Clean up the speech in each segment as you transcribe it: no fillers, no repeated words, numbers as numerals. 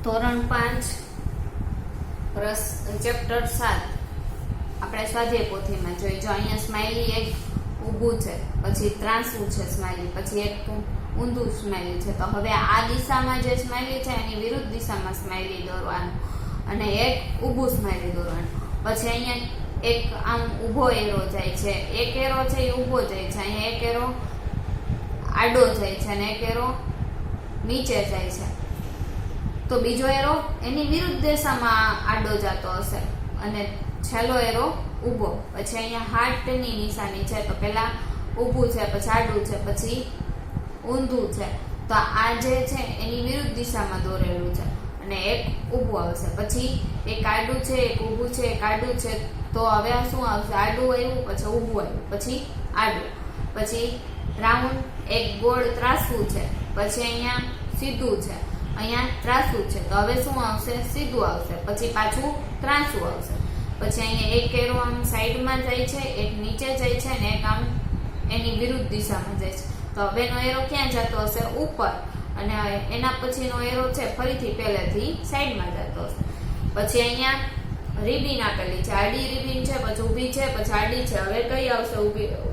ધોરણ 5 ચેપ્ટર 7 આપણે સ્વાધ્યાય પોથીમાં જોઈએ. જો અહીંયા સ્માઇલી એક ઊભું છે, પછી ત્રાંસું છે સ્માઇલી, પછી એક ઊંધું સ્માઇલી છે. તો હવે આ દિશામાં જે સ્માઇલી છે એની વિરુદ્ધ દિશામાં સ્માઇલી દોરવાનું અને એક ઊભું સ્માઇલી દોરવાનું. પછી અહીંયા એક આમ ઊભો એરો જાય છે, એક એરો છે એ ઊભો જાય છે, અહીંયા એક એરો આડો જાય છે અને એક એરો નીચે જાય છે. તો બીજો એરો એની વિરુદ્ધ દિશામાં આડો જતો હશે અને છેલ્લો એરો ઊભો. પછી અહીંયા હાર્ટની નિશાની છે, તો પેલા ઊભું છે, પછી આડું છે, પછી ઊંધું છે. તો આ જે છે એની વિરુદ્ધ દિશામાં દોરેલું છે અને એક ઊભું આવશે. પછી એક આડું છે, એક ઊભું છે, એક આડું છે. તો હવે શું આવશે? આડું આવ્યું, પછી ઊભું આવ્યું, પછી આડું, પછી રાઉન્ડ એક ગોળ ત્રાસું છે, પછી અહીંયા સીધું છે, અહીંયા ત્રાસું છે. તો હવે શું આવશે? સીધું આવશે, પછી પાછું ત્રાસું આવશે. પછી અહીંયા એક એરો આમ સાઈડમાં જાય છે, એક નીચે જાય છે અને એક આમ એની વિરુદ્ધ દિશામાં જાય છે. તો હવેનો એરો ક્યાં જતો હશે? ઉપર. અને એના પછીનો એરો છે ફરીથી પહેલેથી સાઈડમાં જતો હશે. પછી અહીંયા રીબીન આપેલી છે, આડી રીબીન છે, પછી ઊભી છે, પછી આડી છે. હવે કઈ આવશે?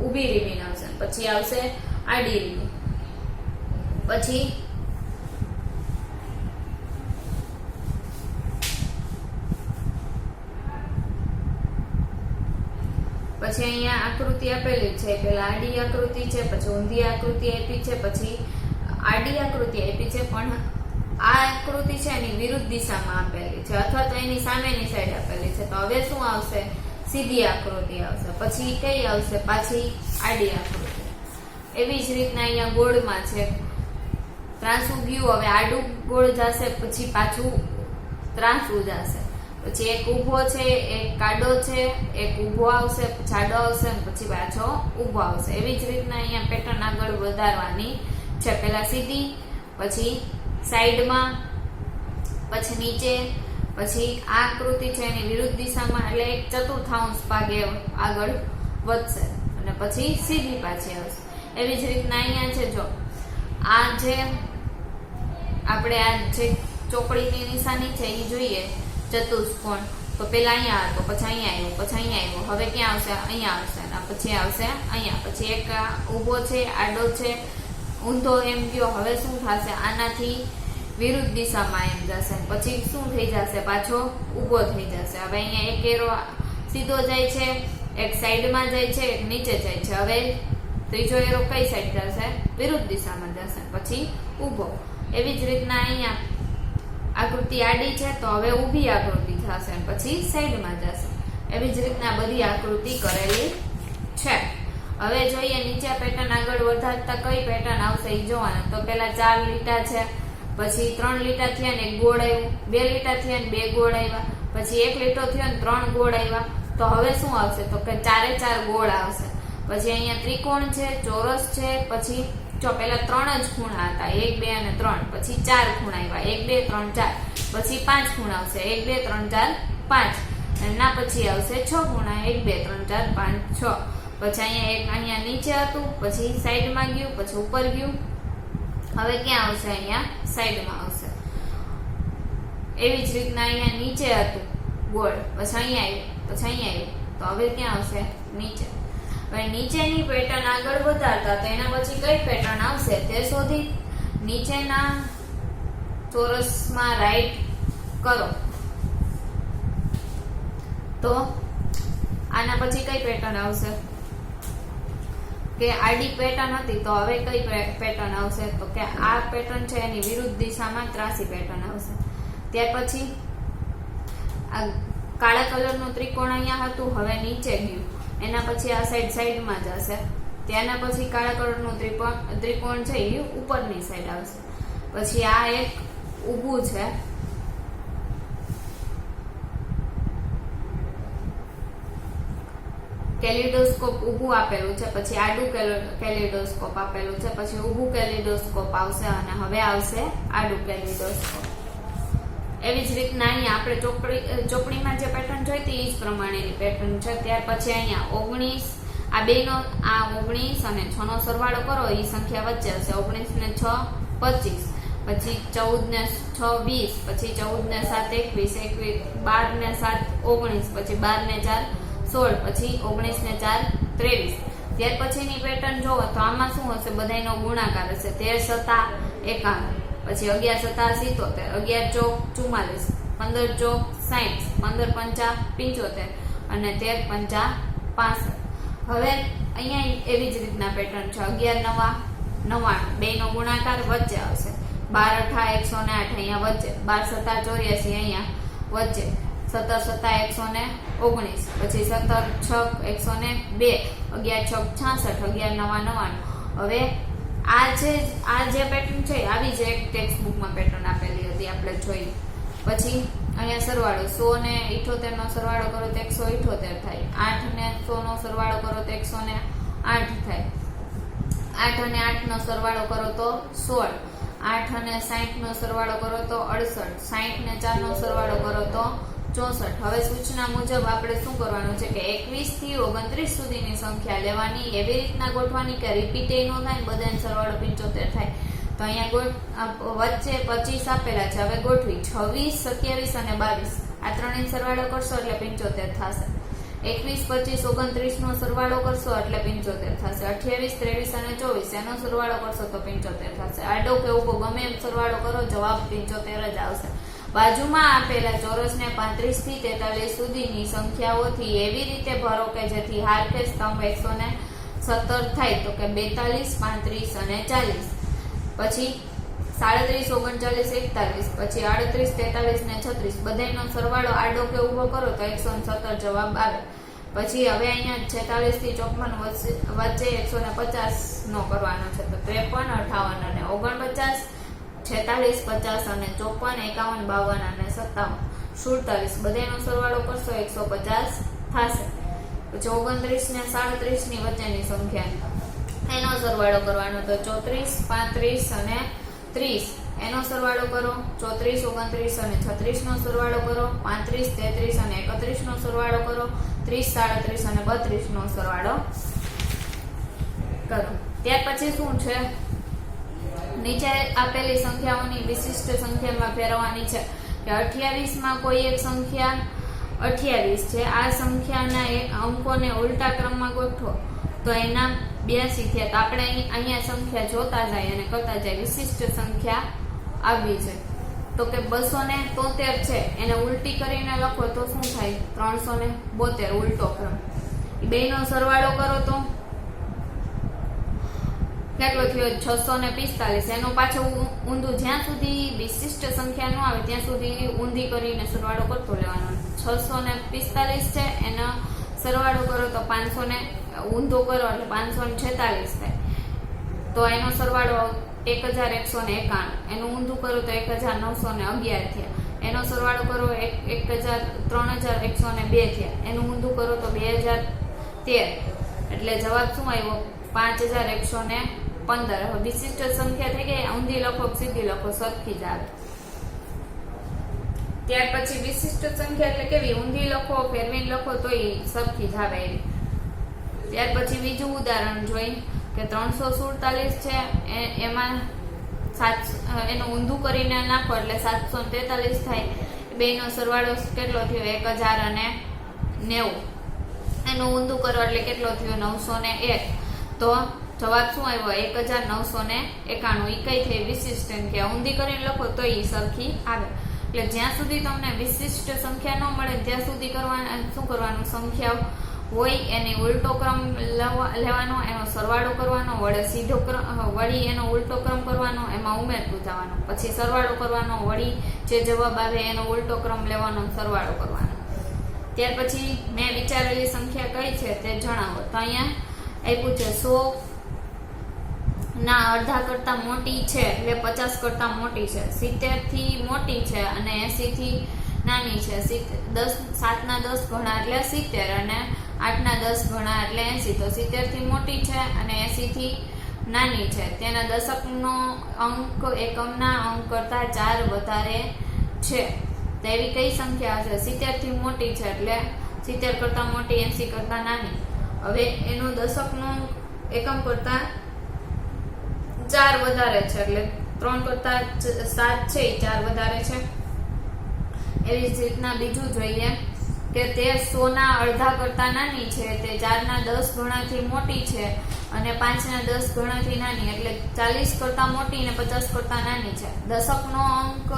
ઊભી રીબીન આવશે, પછી આવશે આડી રીબીન. પછી અહીંયા આકૃતિ આપેલી છે, પેલા આડી આકૃતિ છે, પછી ઊંધી આકૃતિ આપી છે, પછી આડી આકૃતિ આપી છે, પણ આ આકૃતિ છે એની વિરુદ્ધ દિશામાં આપેલી છે અથવા તો એની સામેની સાઈડ આપેલી છે. તો હવે શું આવશે? સીધી આકૃતિ આવશે. પછી કઈ આવશે? પાછી આડી આકૃતિ. એવી જ રીતના અહીંયા ગોળમાં છે, ત્રાંસું ગયું, હવે આડું ગોળ જશે, પછી પાછું ત્રાંસું જશે. પછી એક ઊભો છે, એક કાડો છે, એક ઊભો આવશે, પછી આડો આવશે, પછી પાછો ઊભો આવશે. એવી જ રીતના અહીંયા પેટર્ન આગળ વધારવાની છે. પેલા સીધી, પછી સાઈડમાં, પછી નીચે, પછી આ આકૃતિ છે એની વિરુદ્ધ દિશામાં, એટલે એક ચતુર્થાંશ ભાગે આગળ વધશે અને પછી સીધી પાછી આવશે. એવી જ રીતના અહીંયા છે, જો આ જે આપણે આ જે ચોકડીની નિશાની છે એ જોઈએ ચતુષ્કોણ. તો પેલા અહીંયા હતો, પછી અહીંયા આવ્યો, પછી અહીંયા આવ્યો. હવે ક્યાં આવશે? અહીંયા આવશે અને પછી આવશે અહીંયા. પછી એક ઊભો છે, આડો છે, ઊંધો એમ ગયો. હવે શું થશે? આનાથી વિરુદ્ધ દિશામાં એમ જશે, પછી શું થઈ જશે? પાછો ઊભો થઈ જશે. હવે અહીંયા એક એરો સીધો જાય છે, એક સાઈડમાં જાય છે, એક નીચે જાય છે. હવે ત્રીજો એરો કઈ સાઈડ જશે? વિરુદ્ધ દિશામાં જશે, પછી ઊભો. એવી જ રીતના અહીંયા આકૃતિ આડી છે, તો હવે ઊભી આકૃતિ થશે, પછી સાઈડમાં જશે. એવી જ રીતના બધી આકૃતિ કરેલી છે. હવે જોઈએ નીચે પેટર્ન આગળ વધારતા કઈ પેટર્ન આવશે એ જોવાનું. તો પેલા 4 લીટા છે, પછી 3 લીટા થયા ને એક ગોળ આવ્યું, 2 લીટા થયા ને 2 ગોળ આવ્યા, પછી 1 લીટો થયો ને 3 ગોળ આવ્યા. તો હવે શું આવશે? તો કે 4 ગોળ આવશે. પછી અહીંયા ત્રિકોણ છે, ચોરસ છે, પછી જો પેલા 3 જ ખૂણા હતા, 1 2 અને 3, પછી 4 ખૂણા આવ્યા, 1 2 3 4, પછી 5 ખૂણા આવશે, 1 2 3 4 5, એના પછી આવશે 6 ખૂણા, 1 2 3 4 5 6. પછી અહીંયા એક અહીંયા નીચે હતું, પછી સાઈડમાં ગયું, પછી ઉપર ગયું. હવે ક્યાં આવશે? અહીંયા સાઈડમાં આવશે. એવી જ રીતના અહીંયા નીચે હતું ગોળ, પછી અહીંયા આવ્યું, પછી અહીંયા આવ્યું. તો હવે ક્યાં આવશે? નીચે. હવે નીચેની પેટર્ન આગળ વધારતા તો એના પછી કઈ પેટર્ન આવશે તે શોધી નીચેના ચોરસમાં રાઈટ કરો. તો આના પછી કઈ પેટર્ન આવશે? કે આડી પેટર્ન હતી, તો હવે કઈ પેટર્ન આવશે? તો કે આ પેટર્ન છે એની વિરુદ્ધ દિશામાં ત્રાસી પેટર્ન આવશે. ત્યાર પછી આ કાળા કલરનું ત્રિકોણ અહીંયા હતું, હવે નીચે ગયું. એના પછી આ સાઈડમાં જશે. ત્યાંના પછી કાળા કલરનું ત્રિકોણ છે એ ઉપરની સાઈડ આવશે. પછી આ એક ઊભું છે, કેલિડોસ્કોપ ઊભું આપેલું છે, પછી આડું કેલિડોસ્કોપ આપેલું છે, પછી ઊભું કેલિડોસ્કોપ આવશે અને હવે આવશે આડું કેલિડોસ્કોપ. એવી જ રીતના અહીંયા આપણે ચોપડીમાં જે પેટર્ન જોઈતી એ જ પ્રમાણેની પેટર્ન છે. ત્યાર પછી અહીંયા 19, આ બેનો આ 19 અને 6 નો સરવાળો કરો એ સંખ્યા વચ્ચે હશે. 19 ને 6 25, પછી 14 ને 6 20, પછી 14 ને 7 21, 12 ને 7 19, પછી 12 ને 4 16, પછી 19 ને 4 23. ત્યાર પછીની પેટર્ન જોવો તો આમાં શું હશે, બધાયનો ગુણાકાર હશે. 13 7 51, પછી 11 7 77, 11 ચોક 44, 15 ચોક 60, 15 પંચા 75 અને 13 પંચા 65. હવે અહીંયા એવી જ રીતના પેટર્ન છે. 11 9 99, બેનો ગુણાકાર વચ્ચે આવશે. 12 8 108 અહીંયા વચ્ચે, 12 7 84 અહીંયા વચ્ચે, 17 7 119, પછી 17 6 102, 11 6 66, 11 9 99. હવે આ જે પેટર્ન છે આવી જ એક ટેક્સ્ટ બુકમાં પેટર્ન આપેલી હતી, આપણે જોઈ. પછી અહીંયા સરવાળો 100 ને 78 નો સરવાળો કરો તો 178 થાય. 8 ને 100 નો સરવાળો કરો તો 108 થાય. 8 અને 8 નો સરવાળો કરો તો 16. 8 અને 60 નો સરવાળો કરો તો 68. 60 ને 4 નો સરવાળો કરો તો 64. હવે સૂચના મુજબ આપણે શું કરવાનું છે કે 21 થી 29 સુધીની સંખ્યા લેવાની, એવી રીતના ગોઠવાની કે રિપીટ ન થાય, બધાનો સરવાળો 75 થાય. તો અહીંયા વચ્ચે 25 આપેલા છે. હવે ગોઠવી 26 27 અને 22, આ ત્રણેય સરવાળો કરશો એટલે 75 થશે. 21 25 29 નો સરવાળો કરશો એટલે 75 થશે. 28 23 અને 24 એનો સરવાળો કરશો તો 75 થશે. આડો કે ઊભો ગમે એમ સરવાળો કરો, જવાબ 75 જ આવશે. બાજુમાં આપેલા ચોરસને 35 થી 43 સુધીની સંખ્યાઓથી એવી રીતે ભરો કે જેથી હાર કે સ્તંભ 117 થાય. તો કે 42 35 અને 40, પછી 37 39 41, પછી 38 43 ને 36, બધાનો સરવાળો આડો કે ઊભો કરો તો 117 જવાબ આવે. પછી હવે અહીંયા 46 થી 54 વચ્ચે 150 નો કરવાનો છે. તો 53 58 અને 49, 46 50 અને 54 51 52 અને 57 47, બધાનો સરવાળો કરશો 150 થશે. પછી 29 ને 37 ની વચ્ચેની સંખ્યા એનો સરવાળો કરવાનો તો 34 35 અને 30, એનો સરવાળો કરો. 34 29 અને 36 નો સરવાળો કરો. 35 33 અને 31 નો સરવાળો કરો. 30 37 અને 32 નો સરવાળો કરો. ત્યાર પછી શું છે, નીચે આપેલી સંખ્યાઓની વિશિષ્ટ સંખ્યામાં ફેરવવાની છે કે 28 માં કોઈ એક સંખ્યા 28 છે, આ સંખ્યાના અંકોને ઉલટા ક્રમમાં ગોઠવો તો એના 82 થયા. તો આપણે અહીંયા સંખ્યા જોતા જાય અને કરતા જાય. વિશિષ્ટ સંખ્યા આવી છે તો કે 273 છે, એને ઉલટી કરીને લખો તો શું થાય, 372 ઉલટો ક્રમ. બેનો સરવાળો કરો તો કેટલો થયો, 645. એનો પાછો ઊંધું, જ્યાં સુધી વિશિષ્ટ સંખ્યા ન આવે ત્યાં સુધી ઊંધી કરીને સરવાળો કરતો લેવાનો. 645 છે, એનો સરવાળો કરો તો 500 ને ઊંધો કરો એટલે 546 થાય. તો એનો સરવાળો 1191, એનું ઊંધું કરો તો 1911 થયા. એનો સરવાળો કરો 3102 થયા. એનું ઊંધું કરો તો 2013, એટલે જવાબ શું આવ્યો, 5115. હવે વિશિષ્ટ સંખ્યા થઈ ગઈ, ઊંધી લખો સીધી લખો સરખી જ આવે. ત્યાર પછી વિશિષ્ટ સંખ્યા એટલે કેવી, ઊંધી લખો ફેરવીને લખો તો એ સરખી જ આવે એવી. ત્યાર પછી બીજું ઉદાહરણ જોઈ કે 347 છે, એમાં એનું ઊંધું કરીને નાખો એટલે 743 થાય. બેનો સરવાળો કેટલો થયો, 1090. એનું ઊંધું કરો એટલે કેટલો થયો, 901. તો જવાબ શું આવ્યો, 1991. એ કઈ થઈ વિશિષ્ટ સંખ્યા, ઊંધી કરીને લખો તો એ સરખી આવે. એટલે જ્યાં સુધી તમને વિશિષ્ટ સંખ્યા ન મળે ત્યાં સુધી શું કરવાનું, સંખ્યા હોય એની ઉલટો ક્રમ લેવાનો, એનો સરવાળો કરવાનો, વડે સીધો વળી એનો ઉલટો ક્રમ કરવાનો, એમાં ઉમેરતું જવાનું. પછી સરવાળો કરવાનો, વળી જે જવાબ આવે એનો ઉલટો ક્રમ લેવાનો, સરવાળો કરવાનો. ત્યાર પછી મેં વિચારેલી સંખ્યા કઈ છે તે જણાવો. તો અહીંયા આપ્યું છે 100 ના અડધા કરતા મોટી છે એટલે 50 કરતા મોટી છે, 70 થી મોટી છે અને 80 થી નાની છે. 7 ના 10 ગણા એટલે 70 અને 8 ના 10 ગણા એટલે 80. તો 70 થી મોટી છે અને 80 થી નાની છે. તેના દશકનો અંક એકમના અંક કરતા 4 વધારે છે. તો એવી કઈ સંખ્યા હશે, 70 થી મોટી છે એટલે 70 કરતા મોટી, 80 કરતા નાની. હવે એનો દશકનો એકમ કરતા 4 વધારે છે એટલે 3 કરતા 7 છે એ 4 વધારે છે. એવી જ રીતના બીજું જોઈએ કે તે 100 ના અડધા કરતા નાની છે, તે 4 ના 10 ગણાથી મોટી છે અને 5 ના 10 ગણાથી નાની, એટલે 40 કરતા મોટી અને 50 કરતા નાની છે. દશકનો અંક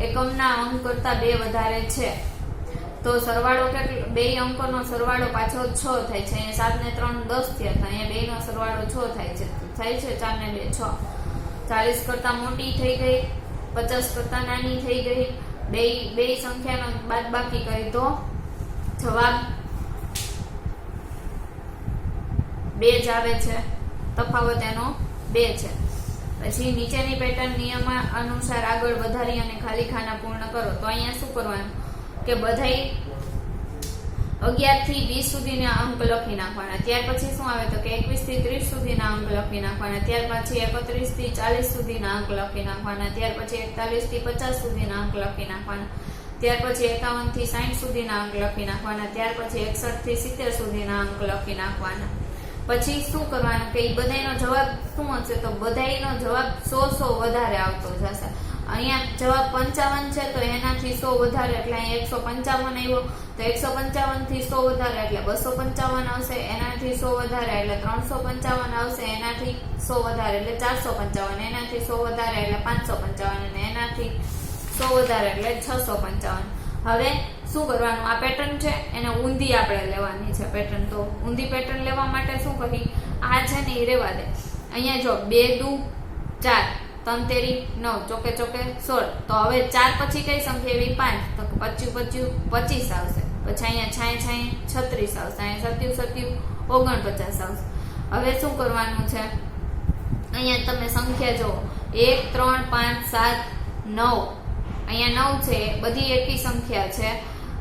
એકમના અંક કરતા 2 વધારે છે. તો સરવાળો કેટલો? બે અંકોનો સરવાળો પાછો 6 થાય છે. અહીંયા 7 ને 3 10 થયા, તો અહીંયા 2 નો સરવાળો 6 થાય છે. થાય છે 4 ને 2 6. 40 કરતા મોટી થઈ ગઈ, 50 કરતા નાની થઈ ગઈ. બે સંખ્યાનો બાદબાકી કરી તો જવાબ 2 જ આવે છે. તફાવત એનો 2 છે. પછી નીચેની પેટર્ન નિયમ અનુસાર આગળ વધારી અને ખાલી ખાના પૂર્ણ કરો. તો અહીંયા શું કરવાનું કે બધાય 11 થી 20 સુધીના અંક લખી નાખવાના. ત્યાર પછી શું આવે તો કે 21 થી 30 સુધીના અંક લખી નાખવાના. ત્યાર પછી 31 થી 40 સુધીના અંક લખી નાખવાના. ત્યાર પછી 41 થી 50 સુધીના અંક લખી નાખવાના. ત્યાર પછી 51 થી 60 સુધીના અંક લખી નાખવાના. ત્યાર પછી 61 થી 70 સુધીના અંક લખી નાખવાના. પછી શું કરવાનું કે એ બધાયનો જવાબ શું હશે તો બધાયનો જવાબ 100 વધારે આવતો જશે. અહીંયા જવાબ 55 છે તો એનાથી 100 વધારે એટલે અહીંયા 155 આવ્યો, તો 155 થી 100 વધારે એટલે 255 આવશે, એનાથી 100 વધારે એટલે 355 આવશે, એનાથી 100 વધારે એટલે 455, એનાથી 100 વધારે એટલે 555 અને એનાથી 100 વધારે એટલે 655. હવે શું કરવાનું? આ પેટર્ન છે એને ઊંધી આપણે લેવાની છે પેટર્ન. તો ઊંધી પેટર્ન લેવા માટે શું કહી? આ છે ને એ રેવા દે. અહીંયા જો 2 દુ 4, 3 તેરી 9, ચોકે ચોકે 16. તો હવે 4 પછી કઈ સંખ્યા એવી? 5. તો 25 25 આવશે. પછી અહીંયા 36 આવશે, અહીંયા 27 49 આવશે. હવે શું કરવાનું છે? અહીંયા તમે સંખ્યા જુઓ 1 3 5 7 9. અહીંયા 9 છે, બધી એકી સંખ્યા છે.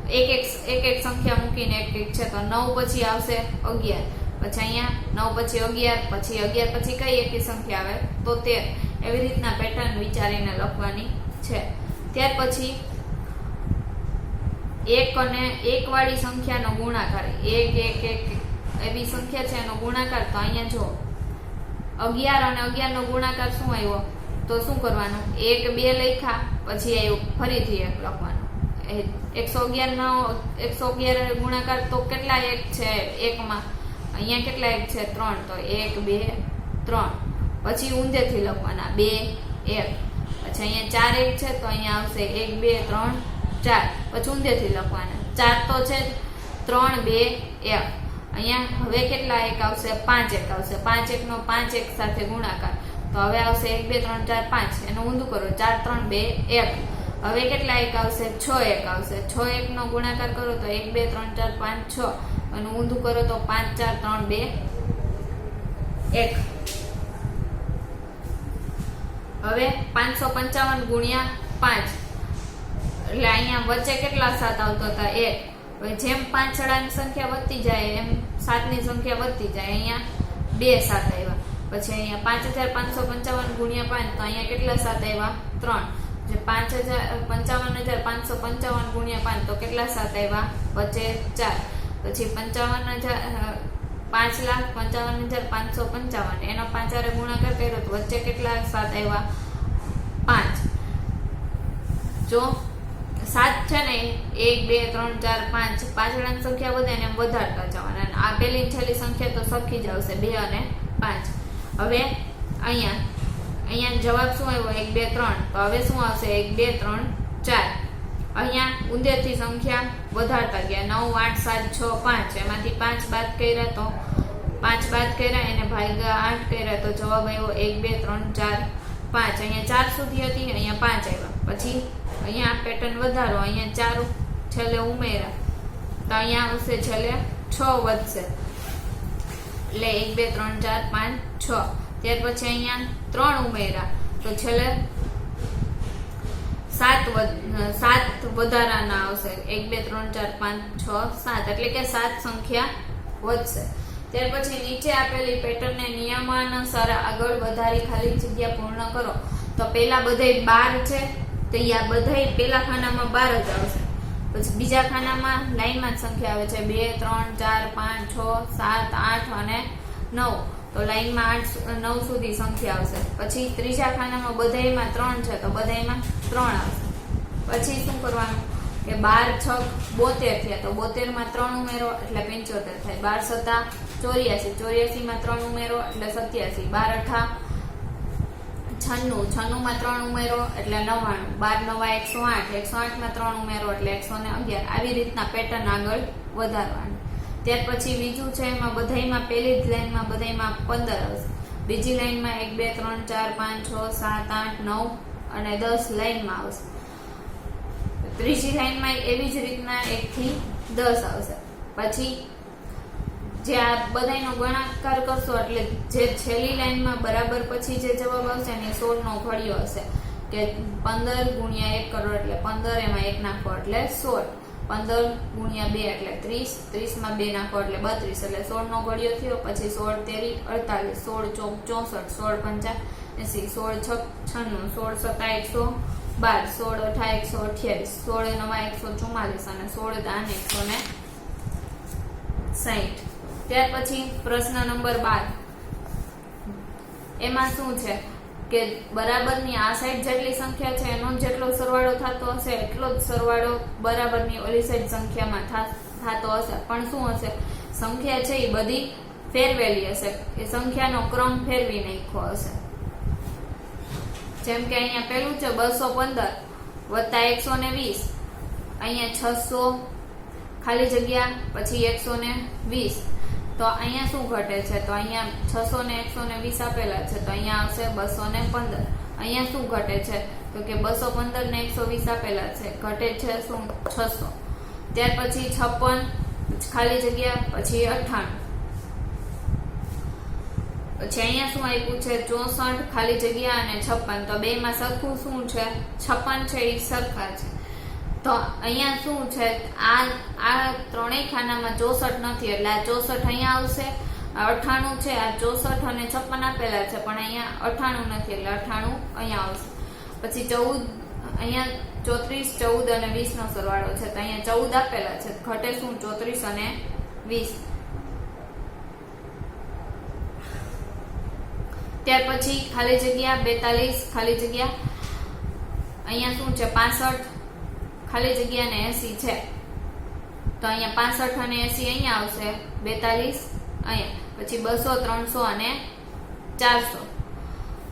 એક સંખ્યા મૂકીને એક છે, તો 9 પછી આવશે 11. પછી અહીંયા 9 પછી 11, પછી 11 પછી કઈ એકી સંખ્યા આવે તો 13. એવી રીતના પેટર્ન વિચારીને લખવાની છે. ત્યાર પછી 1 અને 1 વાળી સંખ્યાનો ગુણાકાર, 1 1 1 એવી સંખ્યા છે એનો ગુણાકાર. તો અહીંયા જો 11 અને 11 નો ગુણાકાર શું આવ્યો તો શું કરવાનું? 1 2 લખ્યા, પછી આવ્યું ફરીથી 1 લખવાનું. 111 નો 111 ગુણાકાર તો કેટલા 1 છે 1 માં? અહીંયા કેટલા 1 છે? 3. તો 1 2 3. પછી ઊંધેથી લખવાના 2 1. પછી અહીંયા 4 1 છે તો અહીંયા આવશે 1 2 3 4. પછી ઊંધેથી લખવાના 4 તો છે 3 2 1. અહીંયા હવે કેટલા 1 આવશે? 5 1 આવશે. 5 1 નો 5 1 સાથે ગુણાકાર. તો હવે આવશે 1 2 3 4 5. એનું ઊંધું કરો 4 3 2 1. હવે કેટલા 1 આવશે? 6 1 આવશે. 6 1 નો ગુણાકાર કરો તો 1 2 3 4 5 6. અને ઊંધું કરો તો 5 4 3 2 1. હવે 555 ગુણ્યા 5 એટલે અહીંયા વચ્ચે કેટલા 7 આવતો હતા? 1. હવે જેમ 5 છેડાની સંખ્યા વધતી જાય એમ 7 ની સંખ્યા વધતી જાય. અહીંયા 2 7 આવ્યા. પછી અહીંયા 5555 ગુણ્યા 5 તો અહીંયા કેટલા 7 આવ્યા? 3. જે 555555 ગુણ્યા 5 તો કેટલા 7 આવ્યા? વચ્ચે 4. પછી 5,55,555 એનો 5 ગુણાકાર કર્યો તો વચ્ચે કેટલા 7 આવ્યા? 5. જો 7 છે ને 1 2 3 4 5 પાછળની સંખ્યા વધે ને એમ વધારતા જવાના. આ પેલી છેલ્લી સંખ્યા તો સરખી જ આવશે 2 અને 5. હવે અહીંયા જવાબ શું આવ્યો? 1 2 3. તો હવે શું આવશે? 1 2 3 4. અહીંયા ઊંધેથી સંખ્યા વધારતા ગયા 9 8 7 6 5. એમાંથી 5 બાદ કર્યા તો 5 બાદ કર્યા એને ભાગ્યા 8 કર્યા તો જવાબ આવ્યો 1 2 3 4 5. અહીંયા 4 સુધી હતી, અહીંયા 5 આવ્યા. પછી અહીંયા પેટર્ન વધારો, અહીંયા 4 છેલ્લે ઉમેરા તો અહીંયા આવશે છેલ્લે 6 વધશે. એટલે 1 2 3 4 5 6. ત્યાર પછી અહીંયા 3 ઉમેરા તો છેલ્લે 7 વધારાના આવશે. 1 2 3 4 5 6 7 એટલે કે 7 સંખ્યા વધશે. ત્યાર પછી નીચે આપેલી પેટર્નને નિયમાનુસાર આગળ વધારી ખાલી જગ્યા પૂર્ણ કરો. તો પેલા બધાય 12 છે તો આ બધાય પેલા ખાનામાં 12 જ આવશે. પછી બીજા ખાનામાં લાઈનમાં જ સંખ્યા આવે છે 2 3 4 5 6 7 8 અને 9. તો લાઈનમાં 8 9 સુધી સંખ્યા આવશે. પછી ત્રીજા ખાનામાં બધાયમાં 3 છે તો બધાયમાં 3 આવશે. પછી શું કરવાનું કે 12 6 72 થયા તો 72 માં 3 ઉમેરો એટલે 75 થાય. 12 7 84 માં 3 ઉમેરો એટલે 87. 12 8 96 માં 3 ઉમેરો એટલે 99. 12 9 108 108 માં 3 ઉમેરો એટલે 111. આવી રીતના પેટર્ન આગળ વધારવાની. ત્યાર પછી બીજું છે એમાં બધાયમાં પહેલી જ લાઈનમાં બધાયમાં 15 આવશે. બીજી લાઈનમાં 1 2 3 4 5 6 7 8 9 અને 10 લાઈનમાં આવશે. ત્રીજી લાઈનમાં એવી જ રીતના 1 થી 10 આવશે. પછી જે આ બધાયનો ગુણાકાર કરશો એટલે જે છેલ્લી લાઈનમાં બરાબર પછી જે જવાબ આવશે ને 16 નો ઘડિયો હશે કે 15 ગુણ્યા 1 કરો એટલે 15, એમાં 1 નાખો એટલે 16. 15 ગુણ્યા 2 એટલે 30, 30 માં 2 નાખો એટલે 32, એટલે 16 નો ઘડિયો થયો. પછી 16 તેરી 48, 16 ચોક 64, 16 પંચા 80, 16 છક 96, 16 17, 16 18 128, 16 9 144 અને 16 દાન 160. ત્યાર પછી પ્રશ્ન નંબર 12. એમાં શું છે કે બરાબરની આ સાઈડ જેટલી સંખ્યા છે એનો જેટલો સરવાળો થતો હશે એટલો જ સરવાળો બરાબરની ઓલી સાઈડ સંખ્યામાં થતો હશે. પણ શું હશે, સંખ્યા છે એ બધી ફેરવેલી હશે, એ સંખ્યાનો ક્રમ ફેરવી નાખ્યો હશે. જેમ કે અહીંયા પેલું છે 215 વત્તા 120, અહીંયા 600 ખાલી જગ્યા પછી 120. તો અહીંયા શું ઘટે છે, તો અહીંયા 600 ને 120 આપેલા છે તો અહીંયા આવશે 215. અહીંયા શું ઘટે છે તો કે 215 ને 120 આપેલા છે, ઘટે છે શું 600. ત્યાર પછી 56 ખાલી જગ્યા પછી 98. પછી અહીંયા શું આપ્યું છે 64 ખાલી જગ્યા અને 56. તો બે માં સરખું શું છે, 56 છે એ સરખા છે. તો અહીંયા શું છે, આ ત્રણેય ખાનામાં 64 નથી એટલે આ 64 અહીંયા આવશે. 98 છે, આ 64 અને 56 આપેલા છે પણ અહીંયા 98 નથી એટલે 98 અહીંયા આવશે. પછી 14 અહીંયા 34 14 અને 20 નો સરવાળો છે તો અહીંયા 14 આપેલા છે, ઘટે શું 34 અને 20. ત્યાર પછી ખાલી જગ્યા 42 ખાલી જગ્યા અહીંયા શું છે 65 ખાલી જગ્યા ને 80 છે તો અહીંયા 65 અને 80 અહીંયા આવશે, 42 અહીંયા. પછી 200 300 અને 400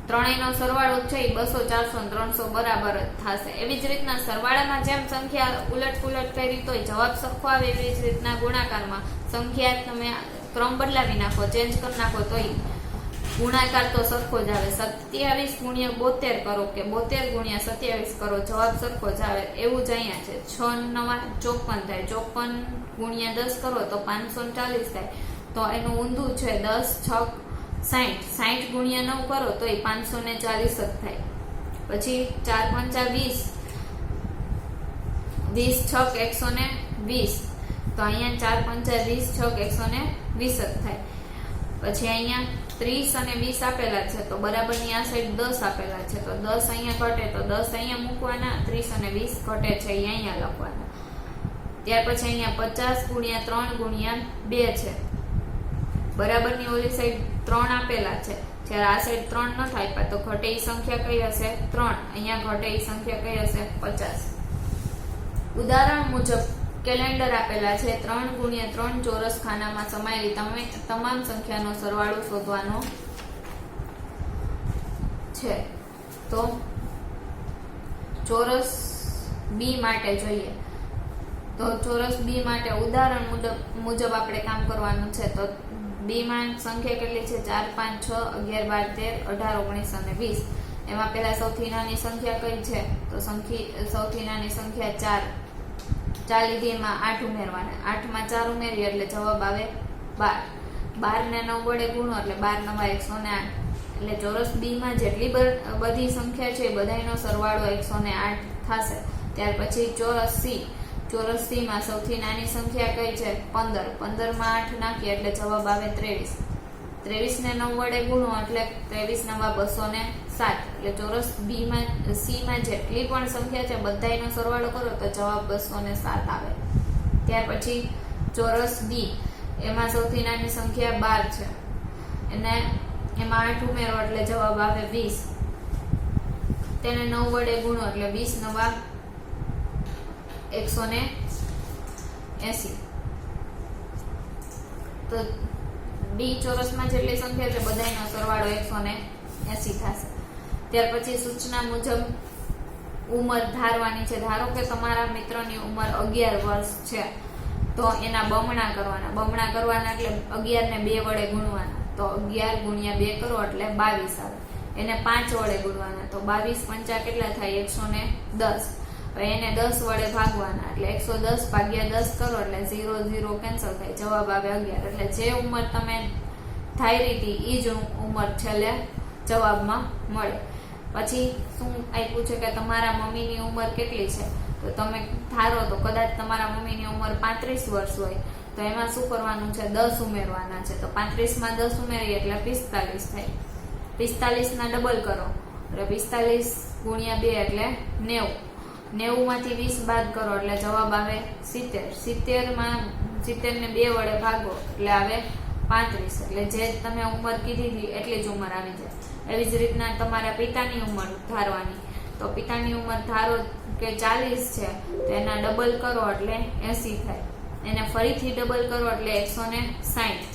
ત્રણેયનો સરવાળો છે એ 200 400 અને 300 બરાબર જ થશે. એવી જ રીતના સરવાળામાં જેમ સંખ્યા ઉલટ પુલટ કરી તો જવાબ સરખો આવે, એવી જ રીતના ગુણાકારમાં સંખ્યા તમે ક્રમ બદલાવી નાખો, ચેન્જ કરી નાખો તો ગુણાકાર તો સરખો જ આવે. 27 ગુણ્યા 72 કરો કે 72 ગુણ્યા 27 કરો, જવાબ સરખો જ આવે. એવું જ અહીંયા છે 6 9 54 થાય, 54 ગુણ્યા 10 કરો તો 540 થાય. તો એનું ઊંધું છે 10 6 60, 60 ગુણ્યા 9 કરો તો એ 540 જ થાય. પછી 4 5 20, 20 6 120. તો અહીંયા 4 5 20 6 120 જ થાય. પછી અહીંયા 30 અને 20 આપેલા છે તો બરાબરની આ સાઈડ 10 આપેલા છે તો 10 અહીંયા ઘટે તો 10 અહીંયા મૂકવાના, 30 અને 20 ઘટે છે અહીંયા લખવાના. ત્યાર પછી અહીંયા 50 ગુણ્યા 3 ગુણ્યા 2 છે, બરાબરની ઓલી સાઈડ 3 આપેલા છે, જ્યારે આ સાઈડ 3 નથી આપ્યા તો ઘટે એ સંખ્યા કઈ હશે 3, અહીંયા ઘટે એ સંખ્યા કઈ હશે 50. ઉદાહરણ મુજબ કેલેન્ડર આપેલા છે, 3 ગુણ્યા 3 ચોરસ ખાનામાં સમાયેલી તમામ સંખ્યાનો સરવાળો શોધવાનો છે. તો ચોરસ બી માટે જોઈએ તો ચોરસ બી માટે ઉદાહરણ મુજબ આપણે કામ કરવાનું છે. તો બી માં સંખ્યા કેટલી છે 4 5 6 11 12 13 18 19 અને 20. એમાં પેલા સૌથી નાની સંખ્યા કઈ છે તો સૌથી નાની સંખ્યા 4 લીધી, એમાં 8 ઉમેરવાના, 8 માં 4 ઉમેરીએ એટલે જવાબ આવે 12. 12 ને 9 વડે ગુણો એટલે 12 9 108. એટલે ચોરસ બી માં જેટલી બધી સંખ્યા છે બધાનો સરવાળો 108 થશે. ત્યાર પછી ચોરસ સી માં સૌથી નાની સંખ્યા કઈ છે 15, 15 માં 8 નાખીએ એટલે જવાબ આવે 23. 23 ને 9 વડે ગુણો એટલે 23 9 207. એટલે ચોરસ બી માં સી માં જેટલી પણ સંખ્યા છે બધાનો સરવાળો કરો તો જવાબ 207 આવે. ત્યાર પછી ચોરસ ડી, એમાં સૌથી નાની સંખ્યા 12 છે, એને એમાં 8 ઉમેરો એટલે જવાબ આવે 20. તેને 9 વડે ગુણો એટલે 20 નવા 180. તો ડી ચોરસમાં જેટલી સંખ્યા છે બધાયનો સરવાળો 180 થશે. ત્યાર પછી સૂચના મુજબ ઉંમર ધારવાની છે. ધારો કે તમારા મિત્રની ઉંમર 11 વર્ષ છે તો એના બમણા કરવાના એટલે 11 ને 2 વડે ગુણવાના. તો 11 ગુણ્યા 2 કરો એટલે 22 આવે. એને 5 વડે ગુણવાના તો 22 પંચા કેટલા થાય 110. હવે એને 10 વડે ભાગવાના એટલે 110 ભાગ્યા 10 કરો એટલે 0 0 કેન્સલ થાય, જવાબ આવે 11. એટલે જે ઉંમર તમે ધારી હતી એ જ ઉંમર છેલ્લે જવાબમાં મળે. પછી શું આપ્યું છે કે તમારા મમ્મીની ઉંમર કેટલી છે, તો તમે ધારો તો કદાચ તમારા મમ્મીની ઉંમર 35 વર્ષ હોય તો એમાં શું કરવાનું છે 10 ઉમેરવાના છે. તો 35 માં 10 ઉમેરીએ એટલે 45 થાય. 45 ના ડબલ કરો એટલે 45 ગુણ્યા 2 એટલે 90. 90 માંથી 20 બાદ કરો એટલે જવાબ આવે 70. 70 ને 2 વડે ભાગો એટલે આવે 35. એટલે જે તમે ઉંમર કીધી હતી એટલી જ ઉંમર આવી જાય. એવી જ રીતના તમારા પિતાની ઉંમર ધારવાની. તો પિતાની ઉંમર ધારો કે 40 છે તો એના ડબલ કરો એટલે 80 થાય. એને ફરીથી ડબલ કરો એટલે 160.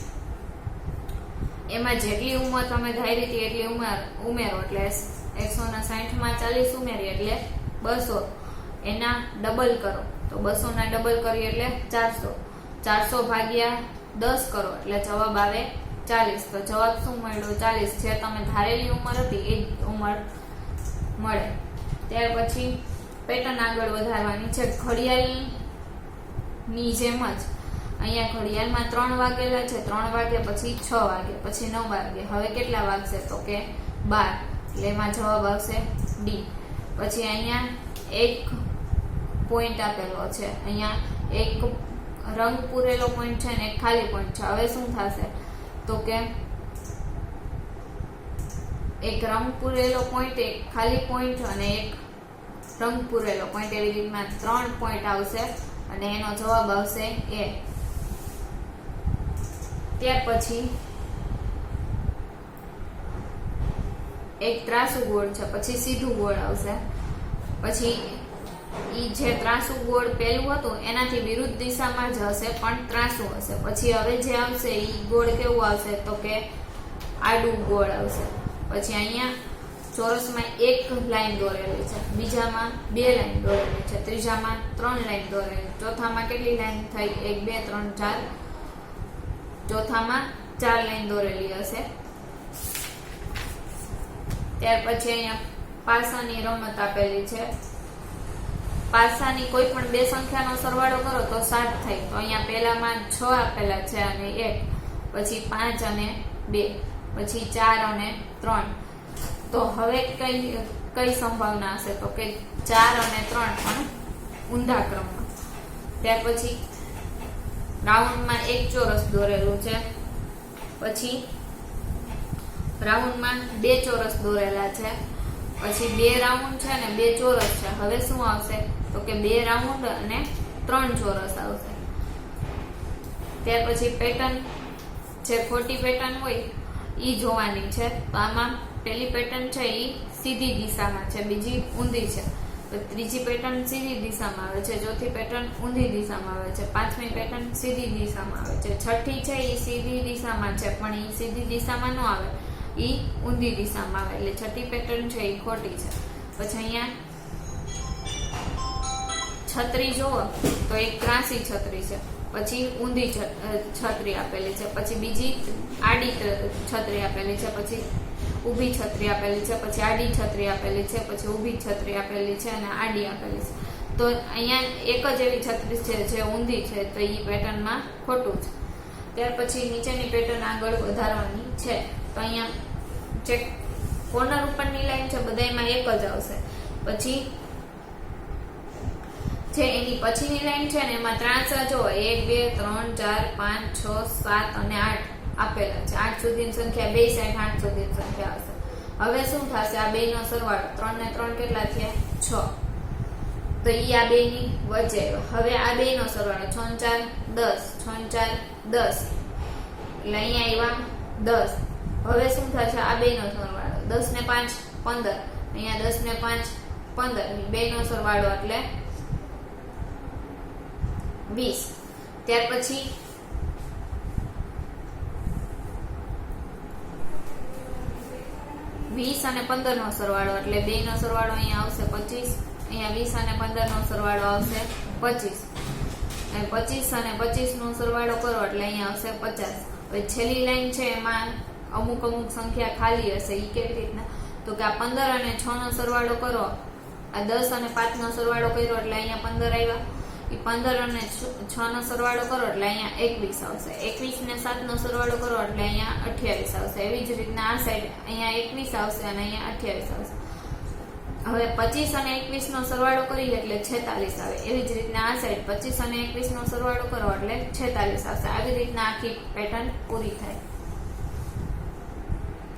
એમાં જેટલી ઉંમર તમે ધારી હતી એટલી ઉમેરો એટલે 160 માં 40 ઉમેરી એટલે 200. એના ડબલ કરો તો 200 ના ડબલ કરીએ એટલે 400. 400 ભાગ્યા 10 કરો એટલે જવાબ આવે 40. તો જવાબ શું મળ્યો 40. જે તમે ધારેલી ઉંમર હતી એ જ ઉંમર મળે. ત્યાર પછી પેટર્ન આગળ વધારવાની છે. ઘડિયાળની જેમ જ અહીંયા ઘડિયાળમાં 3 વાગેલા છે. 3 વાગે પછી 6 વાગે પછી 9 વાગે. હવે કેટલા વાગશે તો કે 12. એટલે એમાં જવાબ આવશે ડી. પછી અહીંયા એક પોઈન્ટ આપેલો છે. અહીંયા એક રંગ પૂરેલો પોઈન્ટ છે ને એક ખાલી પોઈન્ટ છે. હવે શું થશે તો કે એક રંગ પૂરેલો પોઈન્ટ, એક ખાલી પોઈન્ટ અને એક રંગ પૂરેલો પોઈન્ટ, એવી રીતના 3 પોઈન્ટ આવશે અને એનો જવાબ આવશે એ. ત્યાર પછી એક ત્રાસુ ગોળ છે, પછી સીધું ગોળ આવશે. પછી ઈ જે ત્રાસુ ગોળ પેલું હતું એનાથી વિરુદ્ધ દિશામાં જ હશે પણ ત્રાસુ હશે. પછી હવે જે આવશે ઈ ગોળ કેવું આવશે તો કે આડું ગોળ આવશે. પછી અહીંયા ચોરસમાં એક લાઈન દોરેલી છે, બીજામાં 2 લાઈન દોરેલી છે, ત્રીજામાં 3 લાઈન દોરેલી, ચોથામાં કેટલી લાઈન થઈ 1 2 3 4, ચોથામાં 4 લાઈન દોરેલી હશે. ત્યાર પછી અહીંયા પાસાની રમત આપેલી છે. પાસાની કોઈ પણ 2 સંખ્યાનો સરવાળો કરો તો 7 થાય. તો અહીંયા પહેલામાં 6 આપેલા છે અને 1, પછી 5 અને 2, પછી 4 અને 3. તો હવે કઈ સંભાવના હશે તો કે 4 અને 3 પણ ઊંધા ક્રમમાં. ત્યાર પછી રાઉન્ડમાં એક ચોરસ દોરેલું છે, પછી રાઉન્ડમાં 2 ચોરસ દોરેલા છે, પછી 2 રાઉન્ડ છે ને 2 ચોરસ છે. હવે શું આવશે તો કે 2 રાઉન્ડ અને 3 ચોરસ આવશે. ત્યાર પછી પેટર્ન જે ખોટી પેટર્ન હોય ઈ જોવાની છે. તો આમાં પહેલી પેટર્ન છે ઈ સીધી દિશામાં છે, બીજી ઊંધી છે. તો ત્રીજી પેટર્ન સીધી દિશામાં આવે છે, ચોથી પેટર્ન ઊંધી દિશામાં આવે છે, પાંચમી પેટર્ન સીધી દિશામાં આવે છે, છઠ્ઠી છે ઈ સીધી દિશામાં છે પણ ઈ સીધી દિશામાં ન આવે, ઈ ઊંધી દિશામાં આવે. એટલે છઠ્ઠી પેટર્ન છે ઈ ખોટી છે. પછી અહીંયા છત્રી જોવો તો એક ત્રાસી છત્રી છે, પછી ઊંધી છત્રી આપેલી છે, પછી બીજી આડી છત્રી આપેલી છે, પછી ઊભી છત્રી આપેલી છે, પછી આડી છત્રી આપેલી છે, પછી ઊભી છત્રી આપેલી છે અને આડી આપેલી છે. તો અહીંયા એક જ એવી છત્રી છે જે ઊંધી છે, તો એ પેટર્નમાં ખોટું છે. ત્યાર પછી નીચેની પેટર્ન આગળ વધારવાની છે. તો અહીંયા જે કોર્નર ઉપરની લાઈન છે બધામાં એક જ આવશે. પછી જે એની પછીની લાઈન છે ને એમાં ત્રાંસા જો 1 2 3 4 5 6 7 અને 8 આપેલા છે. 8 સુધીની સંખ્યા 2 સાઈડ 8 સુધીની સંખ્યા આવશે. હવે શું થશે આ બેનો સરવાળો 3 ને 3 કેટલા થયા 6. તો ઈ આ બેની વચ્ચે. હવે આ બેનો સરવાળો 6 4 10, 6 4 10, એટલે અહીંયા આવ્યા 10. હવે શું થશે? આ બેનો સરવાળો 10 ને 5 15, અહીંયા 10 ને 5 15, બેનો સરવાળો એટલે 20. ત્યાર પછી 20 અને 15 નો સરવાળો એટલે બેનો સરવાળો અહીંયા આવશે 25, અહીંયા 20 અને 15 નો સરવાળો આવશે 25, અને 25 અને 25 નો સરવાળો કરો એટલે અહીંયા આવશે 50. હવે છેલ્લી લાઈન છે એમાં અમુક સંખ્યા ખાલી હશે. એ કેવી રીતના? તો કે આ 15 અને 6 નો સરવાળો કરો, આ 10 અને 5 નો સરવાળો કર્યો એટલે અહીંયા 15 આવ્યા. એ 15 અને 6 નો સરવાળો કરો એટલે અહીંયા 21 આવશે. 21 ને 7 નો સરવાળો કરો એટલે અહીંયા 28 આવશે. એવી જ રીતના આ સાઈડ અહીંયા 21 આવશે અને અહીંયા 28 આવશે. હવે 25 અને 21 નો સરવાળો કરીએ એટલે 46 આવે. એવી જ રીતના આ સાઈડ 25 અને 21 નો સરવાળો કરો એટલે 46 આવશે. આવી રીતના આખી પેટર્ન પૂરી થાય.